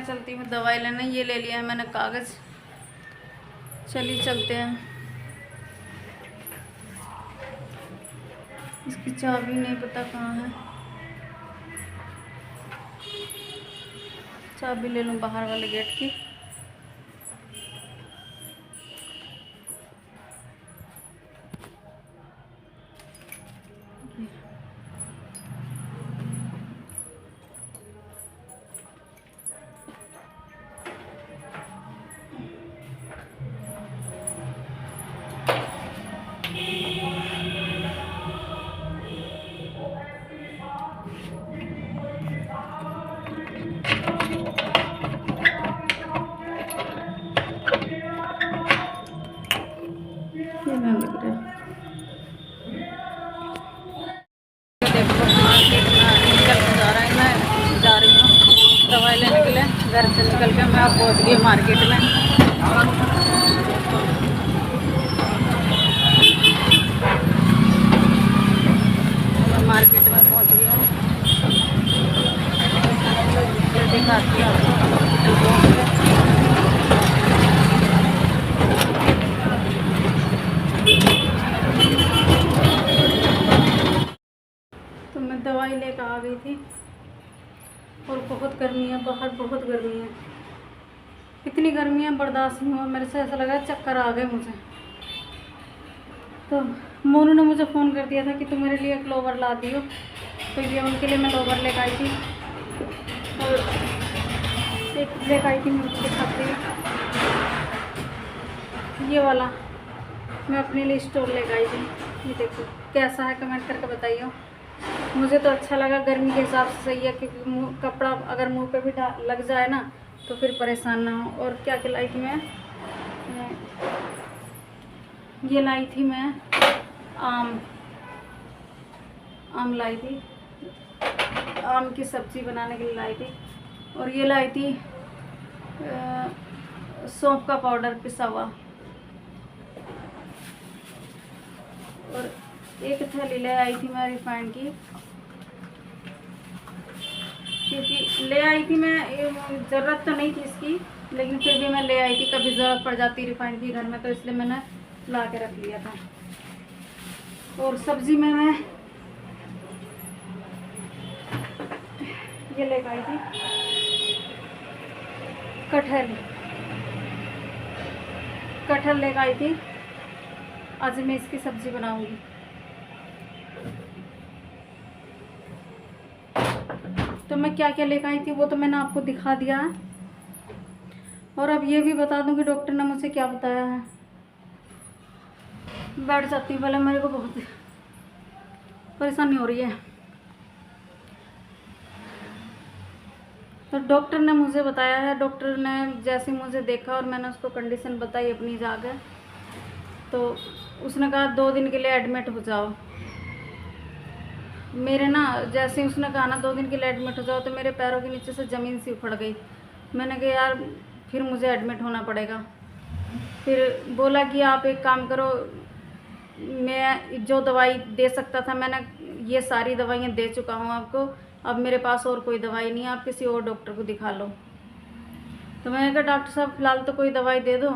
मैं चलती हूँ दवाई लेने। ये ले लिया है मैंने कागज़, चलिए चलते हैं। इसकी चाबी नहीं पता कहाँ है, चाबी ले लूँ बाहर वाले गेट की। दवाई लेने के लिए घर से निकल के मैं अब पहुँच गई मार्केट में। मैं मार्केट में पहुँच गई हूँ, दिखाती हूँ आपको। तो मैं दवाई लेकर आ गई थी और बहुत गर्मी है बाहर, बहुत गर्मी है। इतनी गर्मी है बर्दाश्त नहीं हुआ, मेरे से ऐसा लगा चक्कर आ गए मुझे। तो मोनू ने मुझे फ़ोन कर दिया था कि तुम मेरे लिए एक लोवर ला दियो, तो ये उनके लिए मैं लोवर लेकर आई थी। और एक लेकर आई थी, मैं उनको दिखाती हूँ। ये वाला मैं अपने लिए स्टोर लेकर आई थी। ये देखो कैसा है, कमेंट करके बताइए। मुझे तो अच्छा लगा, गर्मी के हिसाब से सही है, क्योंकि कपड़ा अगर मुंह पे भी लग जाए ना तो फिर परेशान ना हो। और क्या क्या लाई थी मैं, ये लाई थी मैं आम लाई थी, आम की सब्ज़ी बनाने के लिए लाई थी। और ये लाई थी सौंफ का पाउडर पिसा हुआ। और एक थैली ले आई थी मैं रिफाइंड की, क्योंकि ले आई थी मैं, ज़रूरत तो नहीं थी इसकी, लेकिन फिर भी मैं ले आई थी, कभी ज़रूरत पड़ जाती रिफाइंड की घर में, तो इसलिए मैंने ला के रख लिया था। और सब्ज़ी में मैं ये लेकर आई थी कटहल लेकर आई थी। आज मैं इसकी सब्ज़ी बनाऊंगी। तो मैं क्या क्या लेकर आई थी वो तो मैंने आपको दिखा दिया है। और अब ये भी बता दूं कि डॉक्टर ने मुझे क्या बताया है। बैठ जाती हूँ पहले, मेरे को बहुत परेशानी हो रही है। तो डॉक्टर ने मुझे बताया है, डॉक्टर ने जैसे मुझे देखा और मैंने उसको कंडीशन बताई अपनी जाकर, तो उसने कहा 2 दिन के लिए एडमिट हो जाओ। मेरे ना जैसे उसने कहा ना 2 दिन के लिए एडमिट हो जाओ, तो मेरे पैरों के नीचे से ज़मीन सी उखड़ गई। मैंने कहा यार फिर मुझे एडमिट होना पड़ेगा। फिर बोला कि आप एक काम करो, मैं जो दवाई दे सकता था मैंने ये सारी दवाइयाँ दे चुका हूँ आपको, अब मेरे पास और कोई दवाई नहीं है, आप किसी और डॉक्टर को दिखा लो। तो मैंने कहा डॉक्टर साहब फ़िलहाल तो कोई दवाई दे दो।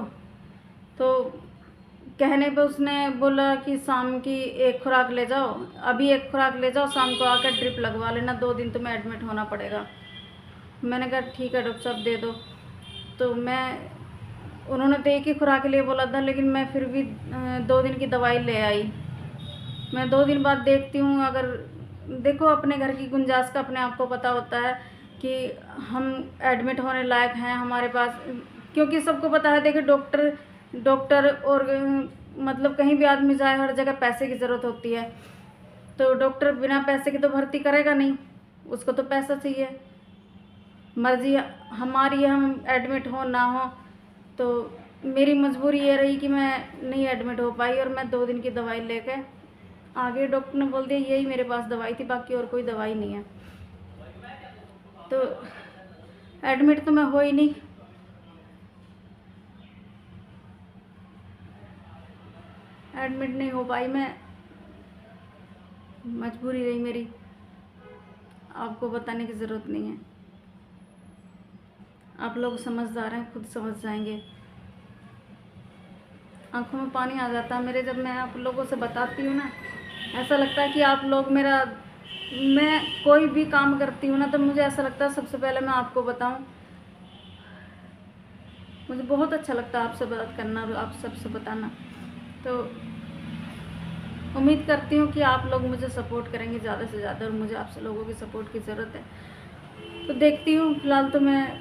तो कहने पे उसने बोला कि शाम की 1 खुराक ले जाओ, अभी 1 खुराक ले जाओ, शाम को आकर ड्रिप लगवा लेना, 2 दिन तुम्हें एडमिट होना पड़ेगा। मैंने कहा ठीक है डॉक्टर साहब दे दो। तो उन्होंने तो 1 ही खुराक के लिए बोला था, लेकिन मैं फिर भी 2 दिन की दवाई ले आई। मैं 2 दिन बाद देखती हूँ, अगर देखो अपने घर की गुंजाइश का अपने आप को पता होता है कि हम एडमिट होने लायक हैं हमारे पास, क्योंकि सबको पता है। देखिए डॉक्टर और मतलब कहीं भी आदमी जाए हर जगह पैसे की ज़रूरत होती है, तो डॉक्टर बिना पैसे के तो भर्ती करेगा नहीं, उसको तो पैसा चाहिए। मर्जी हमारी है, हम एडमिट हो ना हो। तो मेरी मजबूरी ये रही कि मैं नहीं एडमिट हो पाई, और मैं 2 दिन की दवाई लेके आगे डॉक्टर ने बोल दिया यही मेरे पास दवाई थी, बाकी और कोई दवाई नहीं है। तो एडमिट तो मैं हो ही नहीं। एडमिट नहीं हो पाई मैं, मजबूरी रही मेरी, आपको बताने की ज़रूरत नहीं है। आप लोग समझदार हैं, खुद समझ जाएंगे। आंखों में पानी आ जाता है मेरे जब मैं आप लोगों से बताती हूँ ना। ऐसा लगता है कि आप लोग मेरा, मैं कोई भी काम करती हूँ ना तो मुझे ऐसा लगता है सबसे पहले मैं आपको बताऊँ। मुझे बहुत अच्छा लगता है आपसे बात करना और आप सबसे बताना। तो उम्मीद करती हूँ कि आप लोग मुझे सपोर्ट करेंगे ज़्यादा से ज़्यादा, और मुझे आप लोगों की सपोर्ट की ज़रूरत है। तो देखती हूँ, फ़िलहाल तो मैं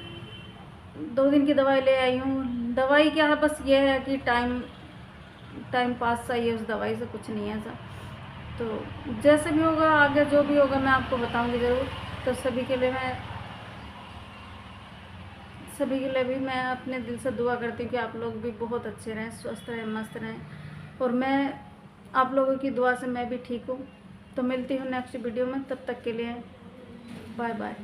2 दिन की दवाई ले आई हूँ। दवाई क्या है, बस ये है कि टाइम पास चाहिए, उस दवाई से कुछ नहीं है ऐसा। तो जैसे भी होगा आगे, जो भी होगा मैं आपको बताऊंगी ज़रूर। तो सभी के लिए भी मैं अपने दिल से दुआ करती हूँ कि आप लोग भी बहुत अच्छे रहें, स्वस्थ रहें, मस्त रहें। और मैं आप लोगों की दुआ से मैं भी ठीक हूँ। तो मिलती हूँ नेक्स्ट वीडियो में, तब तक के लिए बाय बाय।